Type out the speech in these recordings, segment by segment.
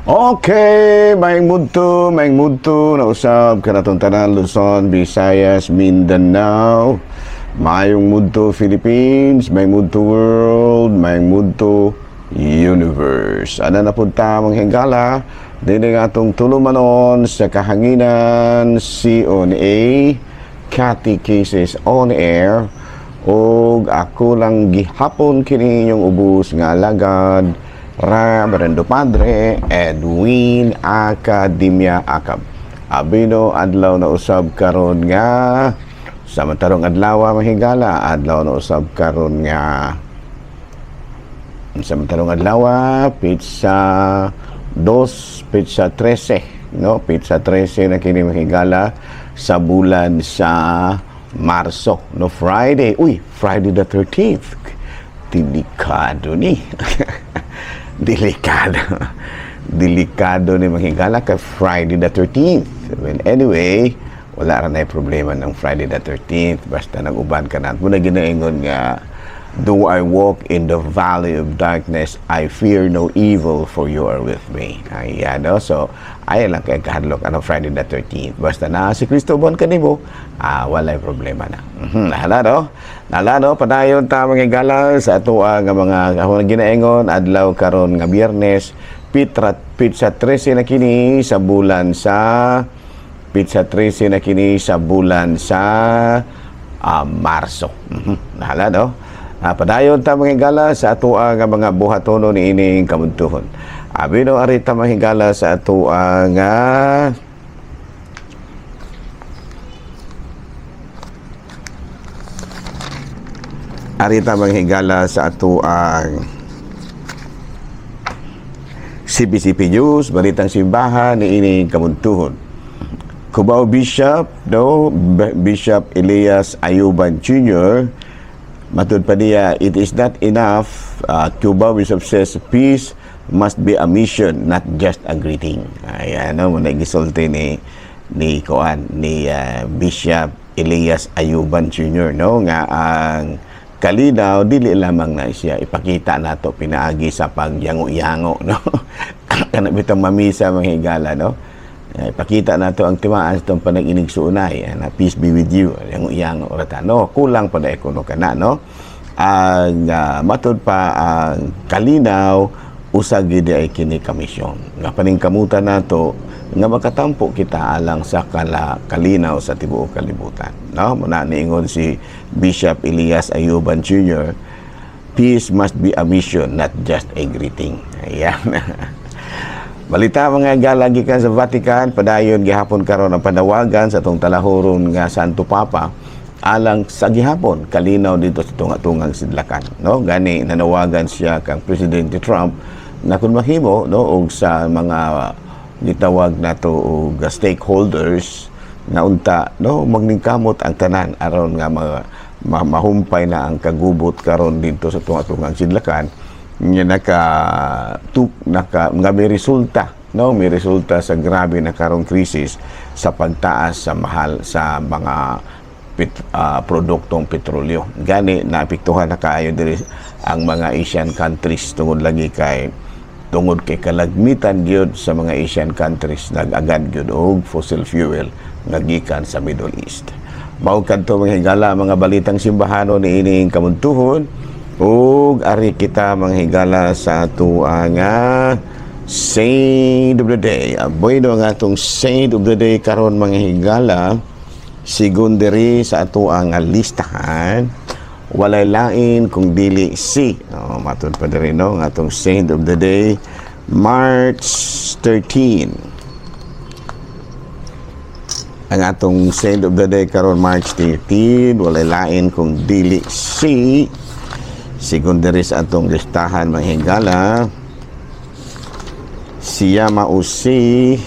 Okay, maing mudto na usab kanatong tanan Luzon, Visayas, Mindanao. Mayong mudto Philippines, maing mudto world, maing mudto universe. Ana na pud ta mga hingala dinhi nga atong tulumanon sa kahanginan CONA Catechesis on Air ug ako lang gihapon kini inyong ubos nga alagad Reverendo Padre Edwin Academia Acab. Abino adlaw na usab karon nga samantarong adlaw mahigala adlaw na usab karon nga samantarong adlaw pizza 2 pizza 13 no pizza 13 na kini mahigala sa bulan sa Marso no Friday Friday the 13th delikado ni delikado ni mahigala kay Friday the 13th. Well, anyway, wala ra na problema ng Friday the 13th basta nag-uban ka na. Muna ginaingon nga, though I walk in the valley of darkness, I fear no evil, for you are with me. Ayan, no? So, ayan lang kay kahadlok Friday the 13th. Basta na si Kristo bon kanimo, walay problema na. Nala, no? Padayon ta mga gala sa ato nga mga ginaingon adlaw karon nga Biyernes, pizza 13 na kini sa bulan sa pizza 13 na kini sa bulan sa Marso. Nala, no? Padayon ta mahigala sa ato nga mga buhatono ni ining kamuntuhon. Abino arita mahigala sa ato nga arita mahigala sa ato ang CBCP News, Balitang Simbahan ni ining kamuntuhon. Cubao Bishop, Bishop Elias Ayuban Jr., matud pa niya, it is not enough. Cubao Bishop says, peace must be a mission, not just a greeting. Ayan, muna gisulti ni Bishop Elias Ayuban Jr., no? Nga ang kalinaw, dili lamang na siya ipakita nato pinaagi sa pagyango-yango, no? Kana bitang mamisa mga higala, no? Ipakita nato ang timaan sa itong panag-inig suunay na peace be with you, yango-yango rata, no? Kulang pa na ikono ka na, no? Ang matud pa ang kalinaw usag gid ay kini kamisyon nga paningkamutan nato nga makatampo kita alang sa kalinaw sa tibuok kalibutan, no? Muna niingon si Bishop Elias Ayuban Jr., peace must be a mission, not just a greeting. Ayan. Balita mga galagi ka sa Vatican, padayon gihapon karon ang panawagan sa tong talahuron nga Santo Papa alang sa gihapon kalinaw dito sa tunga-tungang sidlakan, no? Gani nanawagan siya kang Presidente Trump na kun mahimo, no, og sa mga gitawag nato og stakeholders na unta, no, magningkamot ang tanan aron nga mahumpay na ang kagubot karon dito sa tunga-tungang sidlakan nga may resulta, no, may resulta sa grabe na karong krisis sa pagtaas sa mahal sa mga produktong petrolyo. Gani naapektuhan na kaayo diri ang mga Asian countries tungod kay kalagmitan gyud sa mga Asian countries nag-agad gyud og fossil fuel nga gikan sa Middle East. Mao kadto mga higala mga balitang simbahanon ni ining kamuntuhon ug ari kita mga higala sa ato nga Saint of the Day. Bueno nga atong Saint of the Day karon mga higala sigon diri sa ato nga listahan walay lain kung dili si matud pa diri, no, nga atong Saint of the Day March 13. Ang atong Saint of the Day karon March 13 walay lain kung dili si sigon diri sa atong listahan mga higala siya mausi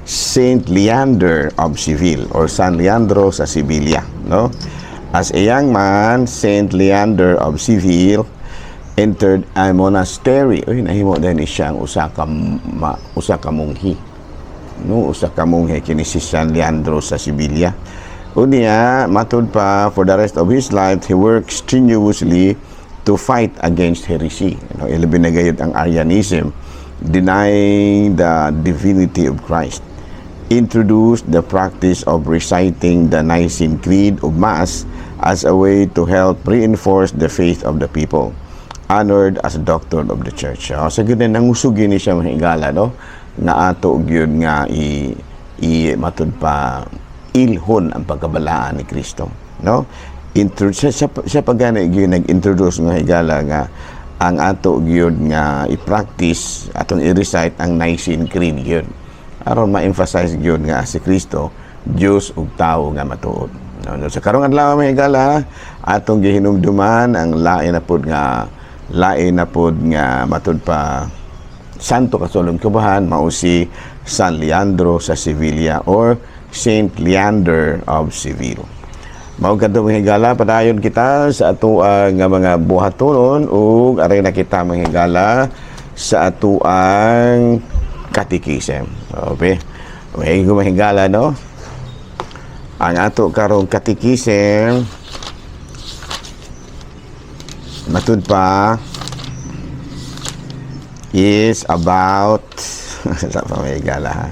Saint Leander of Seville or San Leandro sa Sibilia, no? As a young man, Saint Leander of Seville entered a monastery. Nahimo din siya ang usa ka munghi. No, usa ka munghi kini si San Leandro sa Sibilia. Unya, matud pa, for the rest of his life, he worked strenuously to fight against heresy. Ilabing na gayud ang Arianism denying the divinity of Christ, introduced the practice of reciting the Nicene Creed of Mass as a way to help reinforce the faith of the people, honored as a doctrine of the Church. So, ganun, nangusugin ni siya mga higala, no? Nga ato, yun nga, matud pa, ilhon ang pagkabalaan ni Kristo, no? Siya pa gana, yun, nag-introduce mga higala nga, ang ato, yun nga, i-practice, atong i-recite ang Nicene Creed, yun. Aron ma-emphasize yun nga si Kristo, Diyos ug tao nga matuod. No, sa karong adlaw mga higala, atong gihinumduman ang lain na pod nga matud pa santo kasulong kubahan mao si San Leandro sa Sevilla or Saint Leander of Seville. Mao kadto mga higala, padayon kita sa ato nga mga buhatonon ug aray na kita mga higala sa ato ang catechism. Okay. Okay, gumahigala, no? Ang ato karong catechism matud pa is about sa pamahigala, ha?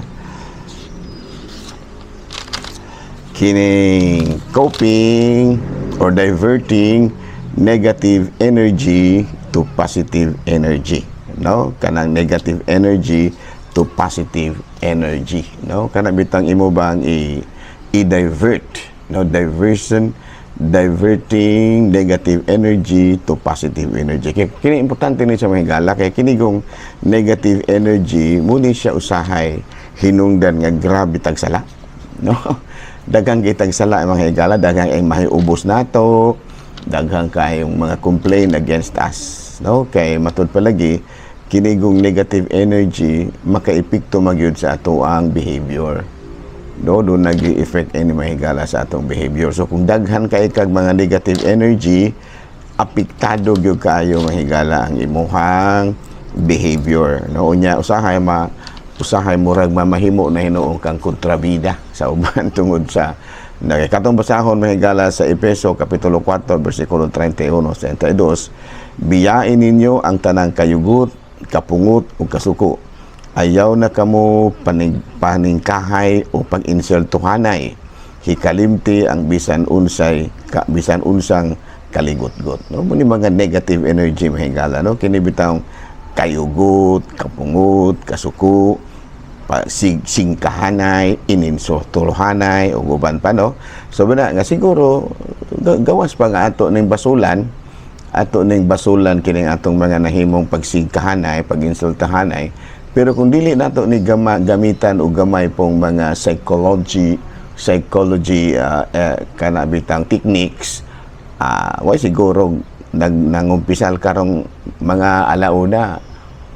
Kining coping or diverting negative energy to positive energy, no? Kanang negative energy to positive energy, no? Kana bitang imo bang i-divert, no? Diverting negative energy to positive energy. Kaya kini importante ni sa mga higala, kaya kinigong negative energy muli siya usahay hinungdan nga grabe tag sala, no? Daghang kitag sala mga higala, daghang ay mahiubos nato, daghang kayong mga complain against us, no? Kay matud palagi kinigong negative energy makaepekto magyud sa ato ang behavior, no? Doon nag-i-effect any mahigala sa atong behavior. So kung daghan kay kag mga negative energy, apektado gyud kaayo mahigala ang imuhang behavior, no? Unya usahay murag mamahimo na hinuong kang kontrabida sa uban tungod sa katong basahon mahigala sa Efeso kapitulo 4 bersikulo 31 sa 32, biyain ninyo ang tanang kayugot, kapungot o kasuko. Ayaw na kamo paningkahay o pag-insultuhanay. Hikalimti ang bisan unsang kaligot-got, no? Muni mga negative energy mahigala, no? Kini bitang kayugot, kapungot, kasuko, singkahanay, ininsultuhanay o uban pa, no? So bana nga siguro gawas pa nga ato ning basulan kining atong mga nahimong pagsingkahanay, pag-insultahanay. Pero kung dili nato ni gamitan o gamay pong mga psychology kanabitang techniques, way siguro nangumpisal karong mga alauna,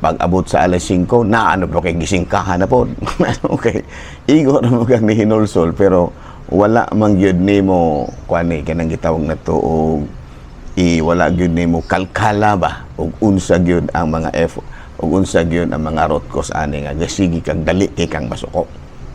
pag abot sa alas 5 na ano po kay gisingkahan na po. Okay, igo na mo kang nihinulsol pero wala man gyud nimo kuani kanang gitawag na to og wala gyud nimo kalkala ba ug unsa gyud ang mga effort ug unsa gyud ang mga root cause ani nga gasigi kang dali kay kang masuko,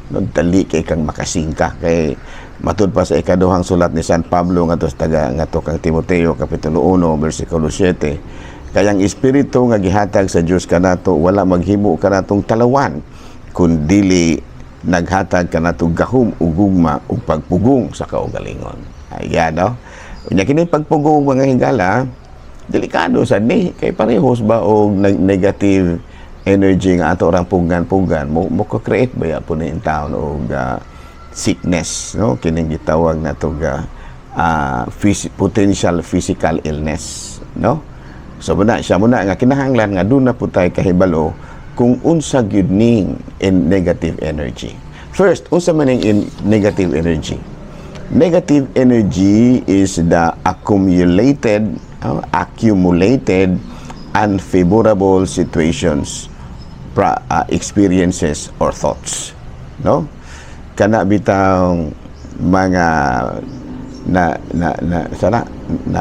no? Dali kay kang makasingka kay matud pa sa ikaduhang sulat ni San Pablo ngadto kang Timoteo kapitulo 1 bersikulo 7, kayang espiritu nga gihatag sa Dios kanato wala maghimo kanatong talawan kundili naghatag kanatong gahom ug gugma ug pagpugong sa kaugalingon. Ayan, no? Unya kini pagpugong mga higala, delikado sad ni kay parehos ba og negative energy nga ato orang pugan-pugan mo create ba ya po ni taon og sickness, no? Kining gitawag nato potential physical illness, no? So siya muna nga kinahanglan nga doon na po tayo kahibalo kung unsa gyud ning in negative energy. First, unsa man in negative energy? Negative energy is the accumulated unfavorable situations, experiences or thoughts, no? Kana bitang mga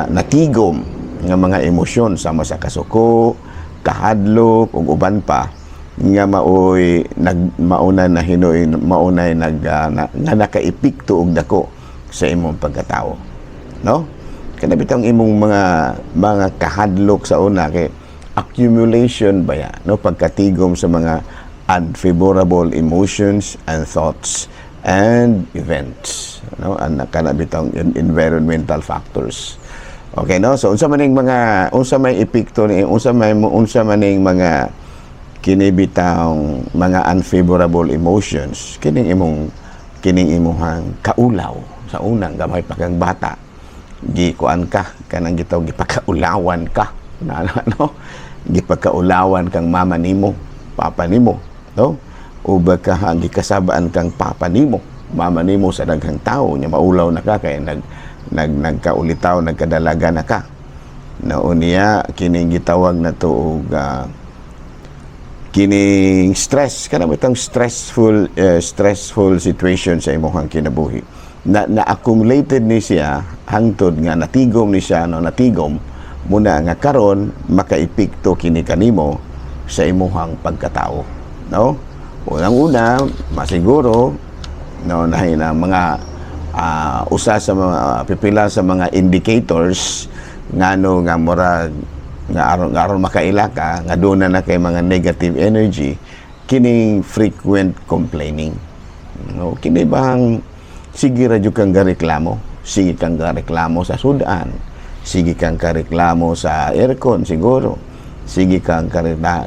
natigom nga mga emosyon sama sa kasuko, kahadlok ug uban pa nga maunay nakaepekto og dako sa imong pagkatao, no? Kana bitang imong mga kahadlok sa una kay accumulation ba ya, no, pagkatigom sa mga unfavorable emotions and thoughts and events, no, ang kanabitang environmental factors. Okay, no, so unsa maning mga may epekto ni unsa maning mga kinibitang mga unfavorable emotions kining imong kaulaw sa unang gamay pa kang bata, gikuan ka kanang gitaw gipakaulawan ka na ano, gipakaulawan kang mama nimo, papa nimo, no, o baka gikasabaan kang papa nimo, mama nimo sa daghang tawo nya maulaw na ka kay nagkaulitaw, nagkadalaga na ka, na unya kining gitawag na to og kining stress kana bitang stressful situation sa imong kinabuhi na accumulated ni siya hangtod nga natigom ni siya, no, natigom muna nga karon makaepekto kini kanimo sa imong pagkatao, no. Unang-una masiguro, no, na mga usa sa mga pipila sa mga indicators ngano nga murag nga aron makaila ka nga doon na kay mga negative energy, kining frequent complaining, no, kini bang sige ra jud kang gareklamo, sige kang gareklamo sa sudan, sige kang gareklamo sa aircon siguro, sige kang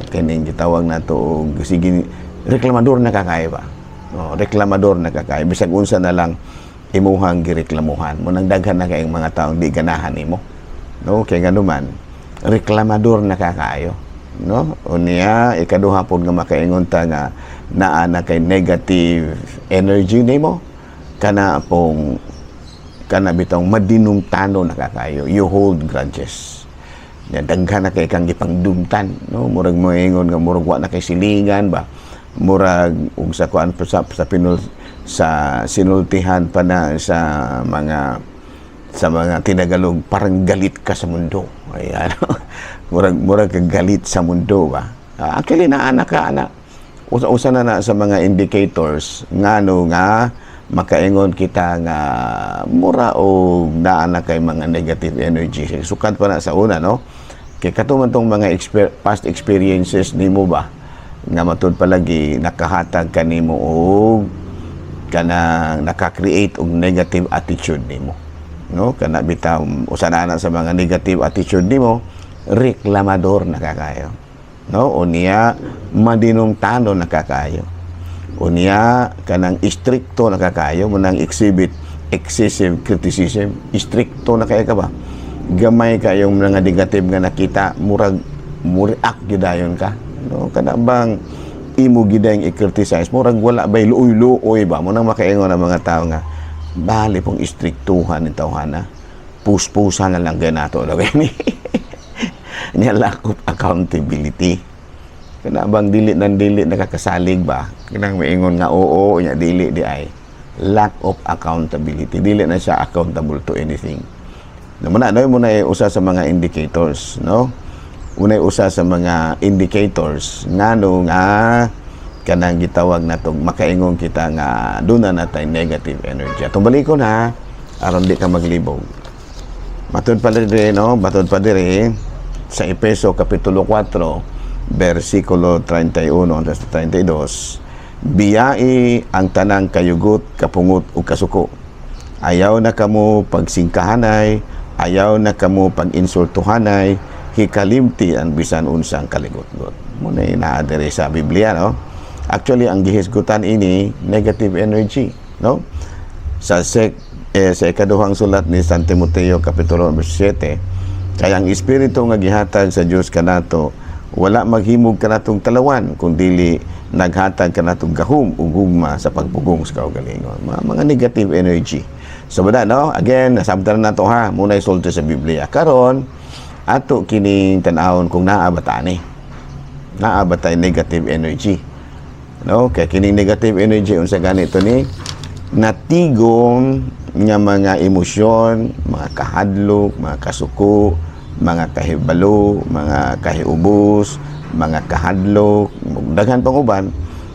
kining gitawag nato og sige reklamador na kakay ba, no, reklamador na kakay bisag unsa na lang imuhang gireklamuhan mo nang daghan na kay mga taong di ganahan nimo, no, kay ganuman reklamador na kakayo, no, unya ikaduha pod nga makaingon ta nga naa na kay negative energy nimo kana bitong madinumtano na kakayo, you hold grudges, nya daghan na kay kang gipangdumtan, no, murag moingon nga murag wa na kay silingan ba, murag ug sa kuan sa sinultihan pa na sa mga tinagalog parang galit ka sa mundo. Ayan. murag kang galit sa mundo ba. Actually naa ka ana. Usa na sa mga indicators ngano nga makaingon kita nga mura o naa na kay mga negative energy. Sukat pa na sa una, no. Kay katuman tong mga past experiences nimo ba nga matud palagi nakahatag kanimo og kanang naka-create og negative attitude nimo, no, kana bitaw usa na sa mga negative attitude nimo reklamador na kakayo, no, unya madinumtano na kakayo, unya kanang istrikto na kakayo mo nang exhibit excessive criticism, istrikto na kay ka ba, gamay kayong mga negative nga nakita murag react gidayon ka, no, kana bang imo gidayang i-criticize murag wala bay luoy-luoy ba mo nang makaingon ang mga tao nga bali pong istriktuhan ni tawhana, puspusan na lang ganato daw ni niya lack of accountability, kana bang dili nakakasalig ba kanang maingon nga oo nya dili di ay lack of accountability, dili na siya accountable to anything. Naman na mo na usa sa mga indicators, no, unay usa sa mga indicators ngano nga kanang gitawag natong makaingon kita nga doon na natay negative energy. Atong balikon ha aron di ka maglibog. Matod pa dire, no, matod pa dire sa Efeso kapitulo 4 bersikulo 31 hanggang 32, biyai ang tanang kayugot, kapungot ug kasuko. Ayaw na kamo pagsingkahanay, ayaw na kamo pag-insultuhanay, hikalimti ang bisan unsang kaligot-got. Muna inaadere sa Biblia, no? Actually, ang gihisgutan ini, negative energy, no? Sa ikaduhang sulat ni San Timoteo, Kapitulo 7, kaya ang Espiritu nga gihatag sa Diyos kanato, wala maghimog kanatong talawan, kundili naghatag kanatong gahum ug gugma sa pagpugong sa kaugalingon. Mga negative energy. So, bada, no? Again, nasabtan na to ha, muna isulti sa Biblia. Karon, ato kining tan-awon kung naabatani naabatay negative energy, no, kay kining negative energy unsa ganito ni natigom nga mga emosyon, mga kahadlok, mga kasuko, mga kahibalo, mga kahiubos, mga kahadlok, daghan pang uban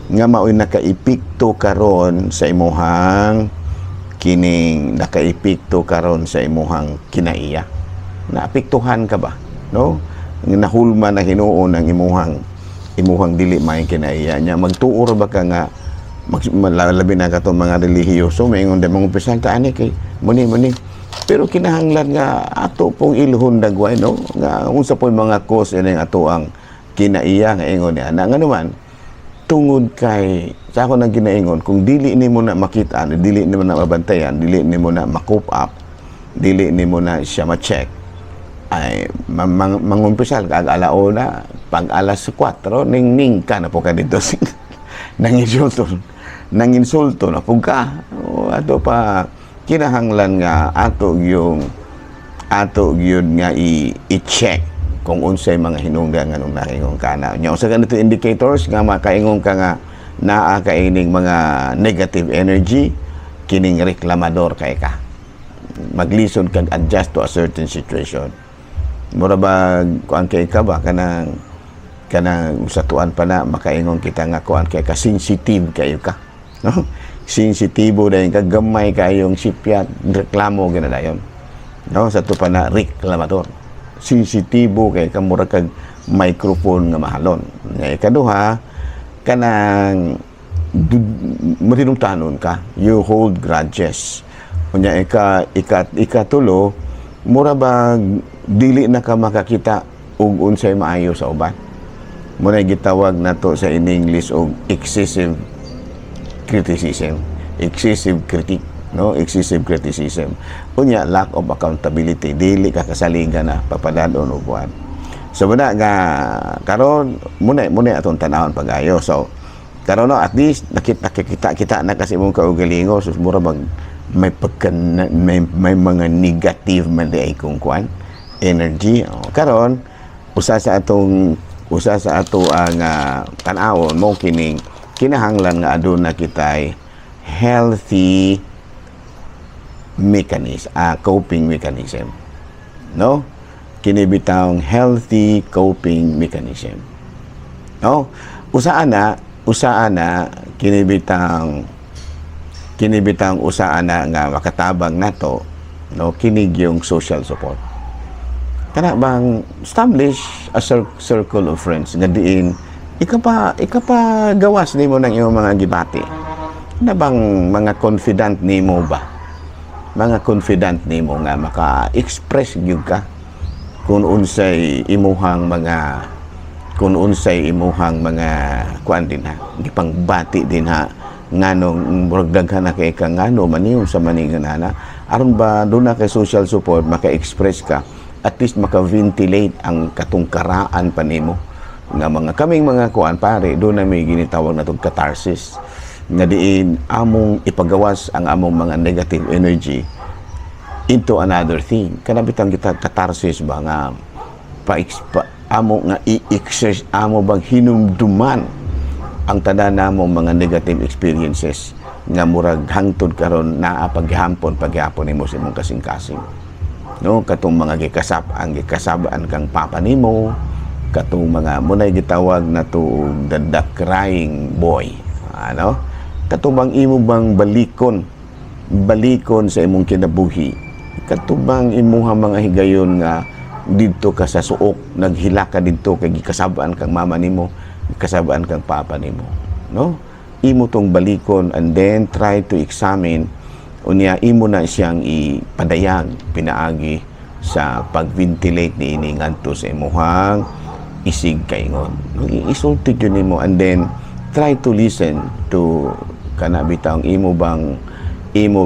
nga mao'y nakaepekto karon sa imuhang kining nakaepekto karon sa imuhang kinaiya. Naapektuhan ka ba, no? nahulma na hinuon ang imuhang dili may kinaiya niya magtuor ba ka nga labi na ka mga relihiyoso maingon din mga umpisa ta ani kay muni pero kinahanglan nga ato pong ilhon dagway no nga unsa po mga cause ini ato ang kinaiya nga ingon niya na nga naman tungod kay sa ako nang ginaingon kung dili nimo na makita dili nimo na mabantayan dili nimo na ma-cope up dili nimo na siya ma-check ay mangumpisal kag alauna pag alas 4 ning ka na po ka dito nanginsulto na po ka ato pa kinahanglan nga ato yung nga i-check kung unsay mga hinungdan nga nung nakaingon ka na nya usa ganito indicators nga makaingon ka nga naa kaining mga negative energy kining reklamador kay ka maglisod kag adjust to a certain situation mura ba kuan kay ka ba kanang usatuan pa na makaingon kita nga kuan kay ka sensitive kayo ka no sensitibo dayon ka gamay kayong sipyat reklamo ginadayon no sa to pa na reklamador sensitibo kay ka mura kag microphone nga mahalon nga ikaduha kanang matinungtanon ka you hold grudges unya ikatulo mura ba dili na ka makakita og unsay maayo sa uban muna gitawag nato sa in English og excessive criticism unya lack of accountability dili ka kasaligan na papadadon og kuan so muna nga karon muna atong tanawon pagayo so karon no at least nakita na kasi mong kaugalingo so mura bang may mga negative man di ay kung kuan energy karon usa sa ato ang tan-awon mo kining kinahanglan nga aduna kitay healthy coping mechanism no kini bitawng healthy coping mechanism no usaan na kini bitang usaan na nga makatabang nato no kinig yung social support kana bang establish a circle of friends nga diin ika pa gawas nimo ng iyong mga gibati na bang mga confident nimo ba nga maka-express gyud ka kung unsay imuhang mga kuan din ha gipangbati din ha nganong daghan na kay ka ngano maniyon sa maninganana aron ba doon na kay social support maka-express ka at least maka-ventilate ang katungkaraan pa nimo nga mga kaming mga kuan pare doon na may ginitawag na tong catharsis nga diin among ipagawas ang among mga negative energy into another thing kanabitang kita catharsis ba nga amo nga i-exercise amo bang hinumduman ang tanan namong mga negative experiences nga murag hangtod karon naa paghapon nimo sa imong kasing-kasing no katong mga gikasabaan kang papa nimo katong mga munay gitawag na to the crying boy ano katong imo bang balikon sa imong kinabuhi katong bang imuha mga higayon nga didto ka sa suok naghila ka didto kay gikasabaan kang mama nimo kasabaan kang papa nimo no imo tong balikon and then try to examine unya imo na siyang ipadayag pinaagi sa pagventilate niini ngadto sa imuhang isig kaingon isulti yun nimo and then try to listen to kana bitaw imo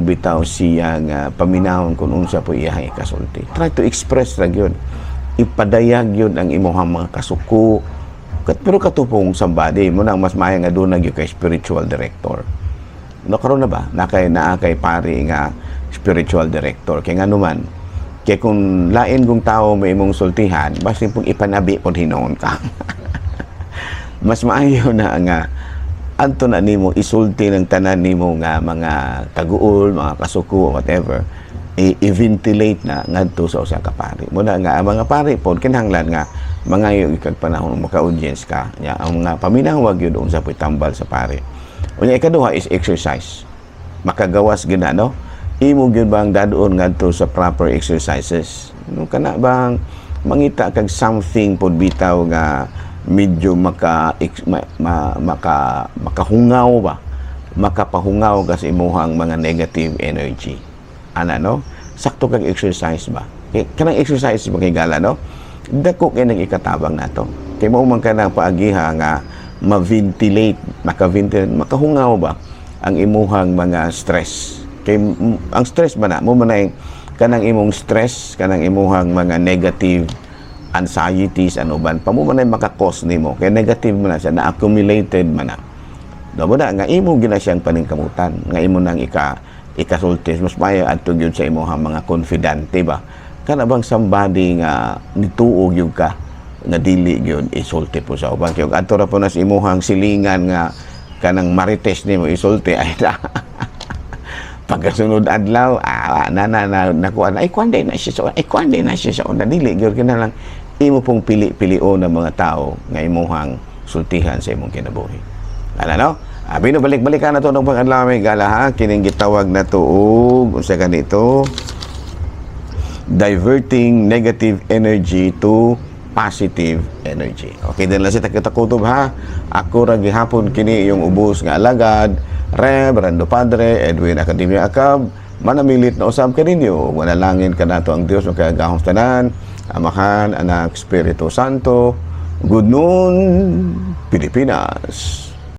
bitaw siya nga paminahon kung unsa po iyahay kasulti try to express ra gyud ipadayag yun ang imuhang mga kasuko pero katupong somebody mo nang mas maya nga doon nagyo kay spiritual director no karon na ba naa kay pari nga spiritual director kay nga naman kay kung lain kung tao may imong sultihan basta pong ipanabi pod hinuon ka mas maayo na nga anto na nimo isulti ng tanan nimo nga mga taguol mga kasuko whatever i-ventilate na ngadto sa usa ka pari muna nga ang mga pari pod kinahanglan nga mga yung ikag panahon maka-audience ka nya ang mga paminawag yun doon sa tambal sa pari unya ikaduha is exercise makagawas gyud no imo gyud bang dadoon ngadto sa proper exercises no kana bang mangita kag something pod bitaw nga medyo makahungaw ba, makapahungaw ka sa imuhang mga negative energy. Ana no? Sakto kag exercise ba? Kanang exercise ba kay gala no? Dako kay nang ikatabang nato. Kay mao man kanang paagiha nga ma-ventilate, makahungaw ba ang imuhang mga stress. Kay ang stress ba na mo man kanang imong stress, kanang imuhang mga negative anxieties ano ban pamo man ay makakos nimo kay negative man na siya na accumulated man na damo na nga imo gina siyang paningkamutan nga imo nang ikasulti mas maayo adto gyud sa imong mga confidante ba kana bang somebody nga nituog gyud ka nga dili gyud isulti po sa uban kay adto ra po na sa imong silingan nga kanang marites nimo isulti ay pagkasunod adlaw nakuha na ay kuanday na siya sa una dili gyud kana lang imo pong pili-pilio ng mga tao nga imuhang sultihan sa imong kinabuhi. Ano no? Binabalik-balikan na to ng pag-adlaw may gala ha kining gitawag na to og unsa ganito diverting negative energy to positive energy. Okay, din lang si takutob ha. Ako ra gihapon kini yung ubos nga alagad Rev Rando Padre Edwin Academia Acab manamilit na usab kaninyo manalangin kanato ang Dios magkagahom tanan Amahan, Anak, Espiritu Santo. Good noon, Pilipinas.